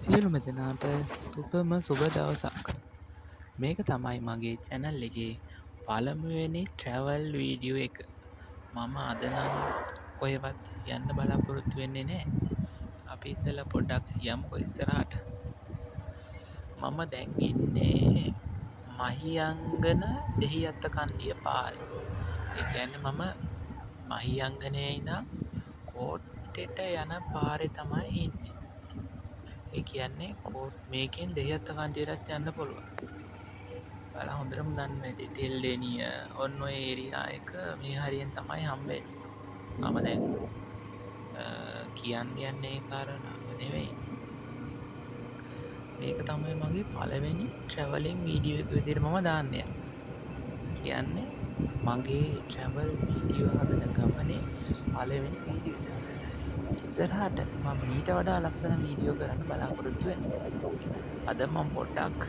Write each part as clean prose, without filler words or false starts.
සියලුම දෙනාට සුබම සුබ දවසක්. මේක තමයි මගේ චැනල් එකේ පළමුවෙනි ට්‍රැවල් වීඩියෝ එක. මම අද නම් කොහෙවත් යන්න බලාපොරොත්තු වෙන්නේ නෑ. අපි ඉස්සෙල්ලා පොඩ්ඩක් යමුකෝ ඉස්සරහට. මම දැන් ඉන්නේ මහියංගන දෙහිඅත්ත කන්ඩිය පාරේ. ඒ කියන්නේ මම මහියංගනේ ඉඳන් කෝට්ටෙට යන පාරේ තමයි ඉන්නේ. ඒ කියන්නේ මේකෙන් දෙහිඅත්ත කන්ඩියටත් යන්න පුළුවන්. ඔයාලා හොඳටම දන්නවා ඇති තෙල්ලේනිය ඔන්න ඔය ඒරියා එක මේ හරියෙන් තමයි හම්බෙන්නේ. මම දැන් කියන්න යන්නේ ඒ කාරණාව නෙවෙයි. මේක තමයි මගේ පළවෙනි ට්‍රැවලින් වීඩියෝ එක විදිහට මම දාන්න යන්නේ. කියන්නේ මගේ ට්‍රැවල් වීඩියෝ හදන ගමනේ පළවෙනි වීඩියෝ එක. ඉස්සරහට මම මීට වඩා ලස්සන වීඩියෝ කරන්න බලාපොරොත්තු වෙනවා. අද මම පොඩ්ඩක්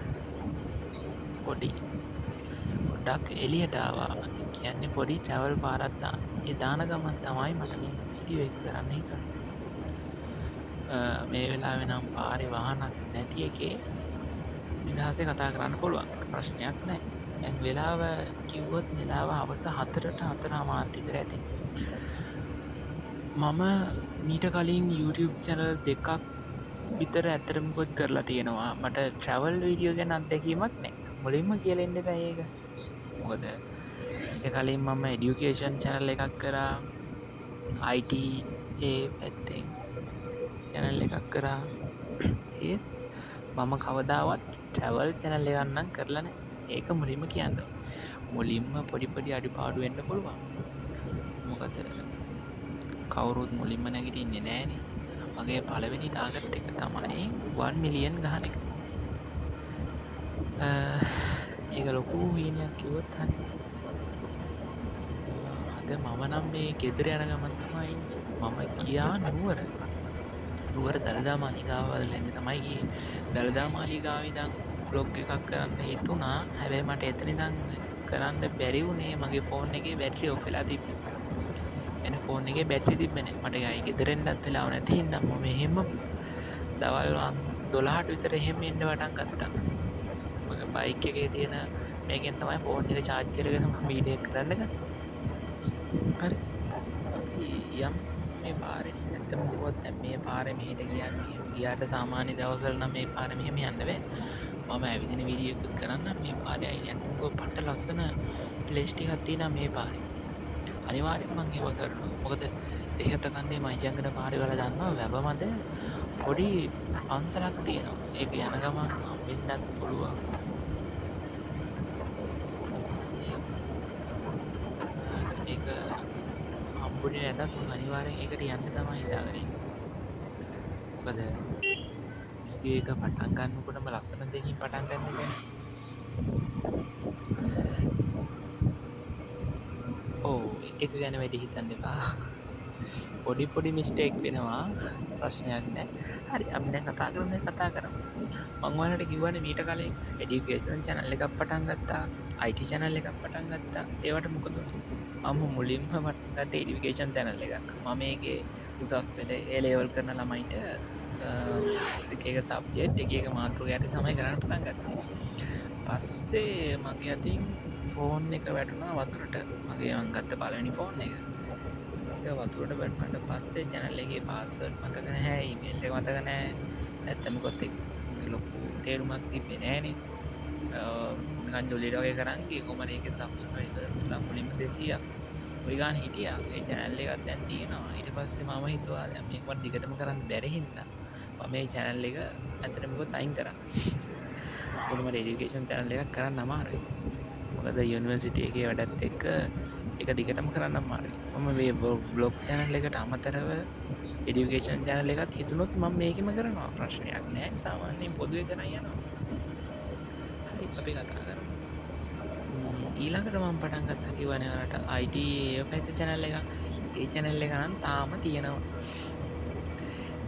එළියට ආවා. කියන්නේ පොඩි ට්‍රැවල් පාරක් දාන්න. ඒ දාන ගමන් තමයි මට මේ වීඩියෝ එක කරන්න හිතුනේ. මේ වෙලාවේ නම් පාරේ වාහනක් නැති එකේ නිදහසේ කතා කරන්න පුළුවන්. ප්‍රශ්නයක් නැහැ. දැන් වෙලාව කිව්වොත් වෙලාව හවස 4ට 4:00 විතර ඇති. මම මීට කලින් YouTube channel දෙකක් විතර ඇත්තටම පොත් කරලා තියෙනවා. මට ට්‍රැවල් වීඩියෝ ගැන අත්දැකීමක් නැහැ. මුලින්ම කියලා ඉන්න එපා ඒක. මොකද ඊට කලින් මම এডুকেෂන් channel එකක් කරා. IT ඒ පැත්තෙන් channel එකක් කරා. ඒත් මම කවදාවත් ට්‍රැවල් channel එකක් නම් කරලා නැහැ. ඒක මුලින්ම කියන්න ඕනේ. මුලින්ම පොඩි අඩුපාඩු වෙන්න පුළුවන්. මොකද කවුරුත් මුලින්ම නැගිටින්නේ නැහනේ. මගේ පළවෙනි ටාගට් එක තමයි 1 මිලියන් ගහන එක. ඒක ලොකු හීනයක් කිව්වොත් හරි. අද මම නම් මේ ගෙදර යන ගමන් තමයි ඉන්නේ. මම ගියා නුවර දළදා මාලිගාවවල එන්න තමයි ගියේ. දළදා මාලිගාවේ ඉඳන් බ්ලොග් එකක් කරන්න හිතුණා. හැබැයි මට එතන ඉඳන් කරන්න බැරි වුණේ මගේ ෆෝන් එකේ බැටරි ඔෆ් වෙලා තිබ්බේ. එනේ ෆෝන් එකේ බැටරි තිබ්බේ නැහැ. මට ගයි ගෙදර එන්නත් වෙලාව නැති හින්දා මම එහෙම දවල් 12ට විතර එහෙම එන්න පටන් ගත්තා. මගේ බයික් එකේ තියෙන මේකෙන් තමයි ෆෝන් එක charge කරගෙන මම වීඩියෝ කරන්න ගත්තේ. හරි. අපි යම් මේ පාරේ නැත්තම් කිව්වොත් දැන් මේ පාරේ මෙහෙට ගියාට සාමාන්‍ය දවස්වල නම් මේ පාරේ මෙහෙම යන්න බෑ. මම ඇවිදින වීඩියෝ එකක් කරන්න මේ පාරේ අයින් නැත්තම් පට්ට ලස්සන ප්ලේස් ටිකක් තියෙනවා මේ පාරේ. අනිවාර්යෙන් මම ඒව කරනවා. මොකද දෙහිඅත්ත කන්දේ මහියංගන පාරේ වල දන්නවා වැව මැද පොඩි පන්සලක් තියෙනවා. ඒක යන ගමන් හම්බෙන්නත් පුළුවන්. ඒක හම්බුනේ නැතත් මම අනිවාර්යෙන් ඒකට යන්න තමයි හිතාගෙන ඉන්නේ. මොකද වීඩියෝ එක පටන් ගන්නකොටම ලස්සන දෙයකින් පටන් ගන්න බෑ. ඔව් ඒක ගැන වැඩි හිතන්න එපා. පොඩි මිස්ටේක් වෙනවා. ප්‍රශ්නයක් නැහැ. හරි අපි දැන් කතා කරමු. මම ඔයාලට කිව්වනේ මීට කලින් এডুকেෂන් channel එකක් පටන් ගත්තා. IT channel එකක් පටන් ගත්තා. ඒවට මොකද මම මුලින්ම පටන් ගත්තේ এডুকেෂන් channel එකක්. මම මේකේ උසස් පෙළ A level කරන ළමයින්ට එක සබ්ජෙක්ට් එක මාතෘකාවට තමයි කරන්න පටන් ගත්තේ. පස්සේ මගේ අතින් ෆෝන් එක වැටුණා වතුරට. මගේ මං ගත්ත පළවෙනි ෆෝන් එක. ඒක වතුරට වැටුණාට පස්සේ channel එකේ password මතක නැහැ, email එක මතක නැහැ. නැත්තම් මොකද ලොකු තේරුමක් තිබ්බේ නැහනේ. නිකන් ජොලියට වගේ කරන් ගියේ කොහමද ඒකේ subscribers ලා මුලින්ම 200ක්. ඔය ගාන හිටියා. ඒ channel එකක් දැන් තියෙනවා. ඊට පස්සේ මම හිතුවා දැන් මේක මට දිගටම කරන්න බැරි හින්දා මම මේ channel එක ඇත්තටම කිව්වොත් අයින් කරා. මොකද මට এডুকেෂන් channel එකක් කරන්න අමාරුයි. මොකද යුනිවර්සිටි එකේ වැඩත් එක්ක ඒක දිගටම කරන්න අමාරුයි. මම මේ බ්ලොග් channel එකට අමතරව এডুকেෂන් channel එකත් හිතුනොත් මම මේකෙම කරනවා. ප්‍රශ්නයක් නැහැ. සාමාන්‍යයෙන් පොදුවේ කරන් යනවා. හරි අපි කතා කරමු. ඊළඟට මම පටන් ගත්තා කිව්වනේ ඔයාලට IT පැත්තේ channel එකක්. ඒ channel එක නම් තාම තියෙනවා.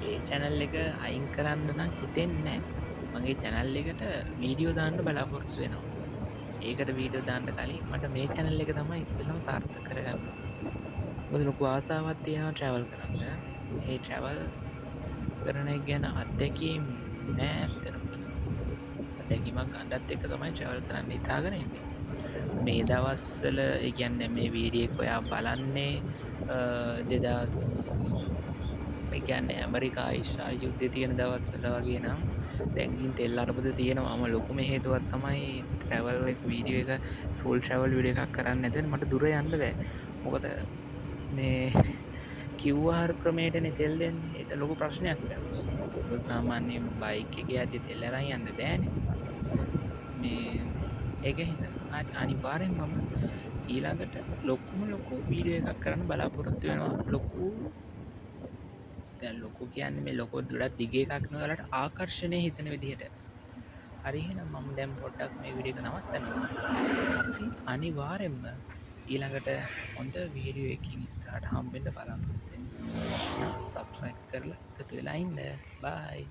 ඒ channel එක අයින් කරන්න නම් හිතෙන්නේ නැහැ. මගේ channel එකට වීඩියෝ දාන්න බලාපොරොත්තු වෙනවා. ඒකට වීඩියෝ දාන්න කලින් මට මේ channel එක තමයි ඉස්සෙල්ලම සාර්ථක කරගන්න. මොකද ලොකු ආසාවක් තියෙනවා travel කරන්න. ඒ travel කරන එක ගැන අත්දැකීම් නෑ ඇත්තනම් කිව්වොත්. අත්දැකීමක් ගන්නත් එක තමයි ට්‍රැවල් කරන්න හිතාගෙන ඉන්නේ. මේ දවස්වල ඒ කියන්නේ මේ වීඩියෝ එක ඔයා බලන්නේ 2000 ඒ කියන්නේ ඇමරිකා ඊශ්‍රායල් යුද්ධය තියෙන දවස්වල වගේ නම් දැන් ගිහින් තෙල් අරබද තියෙනවාම ලොකුම හේතුවක් තමයි ට්‍රැවල් එක වීඩියෝ එක ෆුල් ට්‍රැවල් වීඩියෝ එකක් කරන්න නැතුව මට දුර යන්න බෑ. මොකද මේ කිව්ආර් ක්‍රමයටනේ තෙල් දෙන්නේ. ඒක ලොකු ප්‍රශ්නයක් දැන්. මොකද සාමාන්‍යයෙන් බයික් එකේ යද්දි තෙල් අරන් යන්න බෑනේ. මේ ඒක හින්දා අනිවාර්යෙන් මම ඊළඟට ලොකු වීඩියෝ එකක් කරන්න බලාපොරොත්තු වෙනවා. දැන් ලොකු කියන්නේ මේ ලොකු ගොඩක් දිග එකක් නෙවෙයි ආකර්ෂණය හිතෙන විදිහට. හරි එහෙනම් මම දැන් පොඩ්ඩක් මේ වීඩියෝ එක නවත්තනවා. අපි අනිවාර්යෙන්ම ඊළඟට හොඳ වීඩියෝ එකකින් ඉස්සරහට හම්බෙන්න බලාපොරොත්තු වෙනවා. සබ්ස්ක්‍රයිබ් කරලා එකතු වෙලා ඉන්න. බයි.